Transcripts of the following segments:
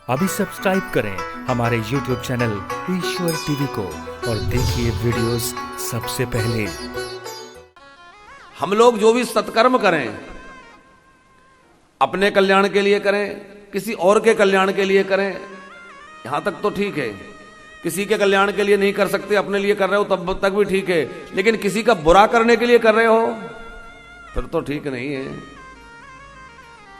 अभी सब्सक्राइब करें हमारे YouTube चैनल ईश्वर टीवी को और देखिए वीडियोस सबसे पहले। हम लोग जो भी सत्कर्म करें अपने कल्याण के लिए करें, किसी और के कल्याण के लिए करें, यहां तक तो ठीक है। किसी के कल्याण के लिए नहीं कर सकते, अपने लिए कर रहे हो तब तक भी ठीक है, लेकिन किसी का बुरा करने के लिए कर रहे हो फिर तो ठीक नहीं है।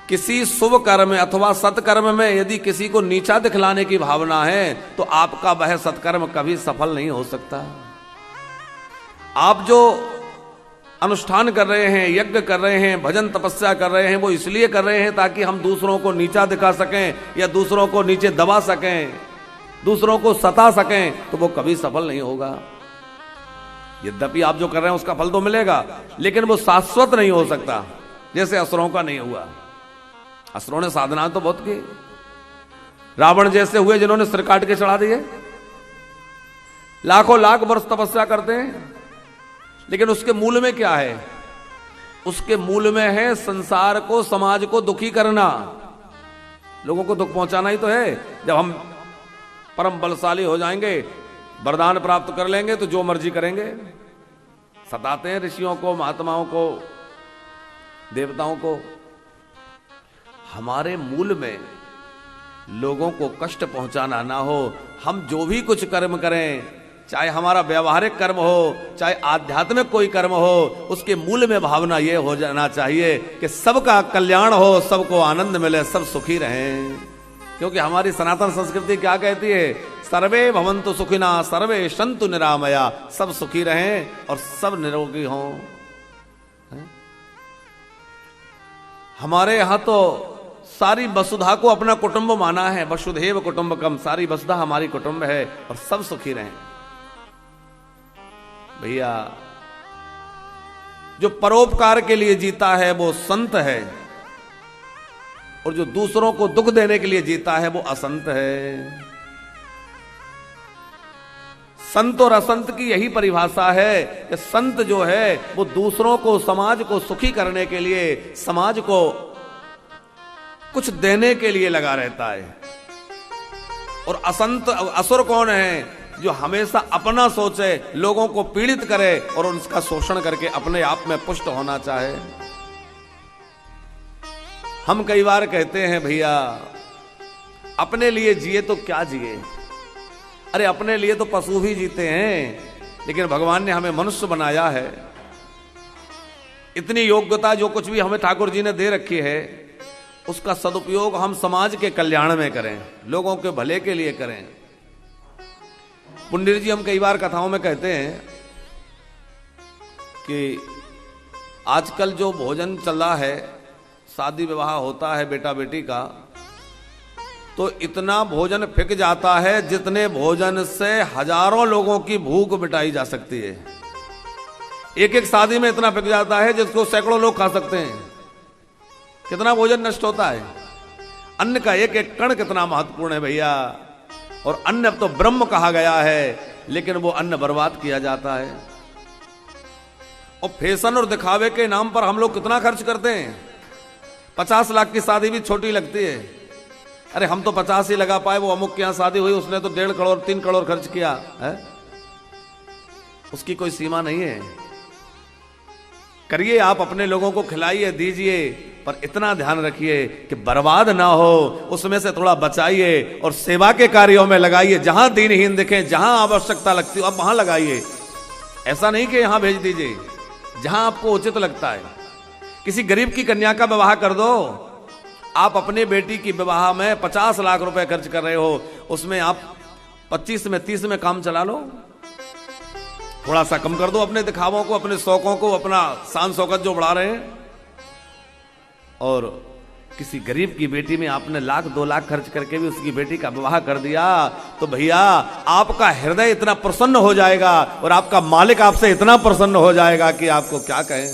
किसी शुभ कर्म अथवा सत्कर्म में यदि किसी को नीचा दिखलाने की भावना है तो आपका वह सत्कर्म कभी सफल नहीं हो सकता। आप जो अनुष्ठान कर रहे हैं, यज्ञ कर रहे हैं, भजन तपस्या कर रहे हैं, वो इसलिए कर रहे हैं ताकि हम दूसरों को नीचा दिखा सकें या दूसरों को नीचे दबा सकें, दूसरों को सता सकें, तो वो कभी सफल नहीं होगा। यद्यपि आप जो कर रहे हैं उसका फल तो मिलेगा, लेकिन वो शाश्वत नहीं हो सकता, जैसे असुरों का नहीं हुआ। असुरों ने साधना तो बहुत की, रावण जैसे हुए जिन्होंने सिर काट के चढ़ा दिए, लाखों लाख वर्ष तपस्या करते हैं, लेकिन उसके मूल में क्या है? उसके मूल में है संसार को, समाज को दुखी करना, लोगों को दुख पहुंचाना ही तो है। जब हम परम बलशाली हो जाएंगे, वरदान प्राप्त कर लेंगे तो जो मर्जी करेंगे, सताते हैं ऋषियों को, महात्माओं को, देवताओं को। हमारे मूल में लोगों को कष्ट पहुंचाना ना हो। हम जो भी कुछ कर्म करें, चाहे हमारा व्यवहारिक कर्म हो, चाहे आध्यात्मिक कोई कर्म हो, उसके मूल में भावना यह हो जाना चाहिए कि सबका कल्याण हो, सबको आनंद मिले, सब सुखी रहें। क्योंकि हमारी सनातन संस्कृति क्या कहती है? सर्वे भवन्तु सुखिना सर्वे सन्तु निरामया, सब सुखी रहें और सब निरोगी हों। हमारे यहां तो सारी वसुधा को अपना कुटुंब माना है, वसुधैव कुटुंबकम, सारी वसुधा हमारी कुटुंब है और सब सुखी रहें। भैया, जो परोपकार के लिए जीता है वो संत है, और जो दूसरों को दुख देने के लिए जीता है वो असंत है। संत और असंत की यही परिभाषा है कि संत जो है वो दूसरों को, समाज को सुखी करने के लिए, समाज को कुछ देने के लिए लगा रहता है। और असंत, असुर कौन है? जो हमेशा अपना सोचे, लोगों को पीड़ित करे और उनका शोषण करके अपने आप में पुष्ट होना चाहे। हम कई बार कहते हैं भैया अपने लिए जिए तो क्या जिए, अरे अपने लिए तो पशु भी जीते हैं, लेकिन भगवान ने हमें मनुष्य बनाया है। इतनी योग्यता जो कुछ भी हमें ठाकुर जी ने दे रखी है, उसका सदुपयोग हम समाज के कल्याण में करें, लोगों के भले के लिए करें। पुंडरीक जी हम कई बार कथाओं में कहते हैं कि आजकल जो भोजन चल रहा है, शादी विवाह होता है बेटा बेटी का, तो इतना भोजन फेंक जाता है जितने भोजन से हजारों लोगों की भूख मिटाई जा सकती है। एक एक शादी में इतना फेंक जाता है जिसको सैकड़ों लोग खा सकते हैं। कितना भोजन नष्ट होता है। अन्न का एक एक कण कितना महत्वपूर्ण है भैया। और अन्न तो ब्रह्म कहा गया है, लेकिन वो अन्न बर्बाद किया जाता है। और फैशन और दिखावे के नाम पर हम लोग कितना खर्च करते हैं। 50 लाख की शादी भी छोटी लगती है। अरे हम तो 50 ही लगा पाए, वो अमुक के यहां शादी हुई, उसने तो 1.5 करोड़ 3 करोड़ खर्च किया है। उसकी कोई सीमा नहीं है। करिए, आप अपने लोगों को खिलाइए, दीजिए, पर इतना ध्यान रखिए कि बर्बाद ना हो, उसमें से थोड़ा बचाइए और सेवा के कार्यों में लगाइए। जहां दीनहीन दिखें, जहां आवश्यकता लगती हो, आप वहां लगाइए। ऐसा नहीं कि यहां भेज दीजिए, जहां आपको उचित लगता है। किसी गरीब की कन्या का विवाह कर दो। आप अपने बेटी की विवाह में 50 लाख रुपए खर्च कर रहे हो, उसमें आप 25 में 30 में काम चला लो। थोड़ा सा कम कर दो अपने दिखावों को, अपने शौकों को, अपना शान शौकत जो बढ़ा रहे हैं। और किसी गरीब की बेटी में आपने 1-2 लाख खर्च करके भी उसकी बेटी का विवाह कर दिया, तो भैया आपका हृदय इतना प्रसन्न हो जाएगा और आपका मालिक आपसे इतना प्रसन्न हो जाएगा कि आपको क्या कहें।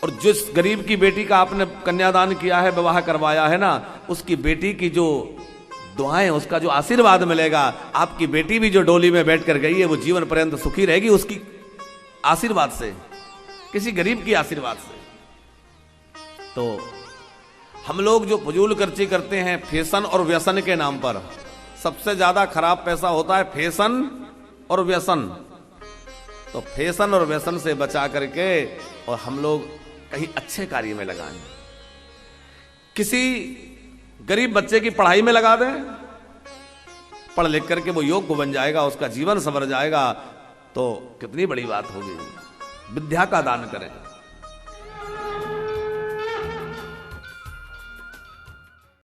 और जिस गरीब की बेटी का आपने कन्यादान किया है, विवाह करवाया है ना, उसकी बेटी की जो दुआएं, उसका जो आशीर्वाद मिलेगा, आपकी बेटी भी जो डोली में बैठकर गई है वो जीवन पर्यंत सुखी रहेगी उसकी आशीर्वाद से, किसी गरीब की आशीर्वाद से। तो हम लोग जो फजूल खर्ची करते हैं फैशन और व्यसन के नाम पर, सबसे ज्यादा खराब पैसा होता है फैशन और व्यसन। तो फैशन और व्यसन से बचा करके और हम लोग कहीं अच्छे कार्य में लगाएं। किसी गरीब बच्चे की पढ़ाई में लगा दें, पढ़ लिख करके वो योग्य बन जाएगा, उसका जीवन संवर जाएगा, तो कितनी बड़ी बात होगी। विद्या का दान करें।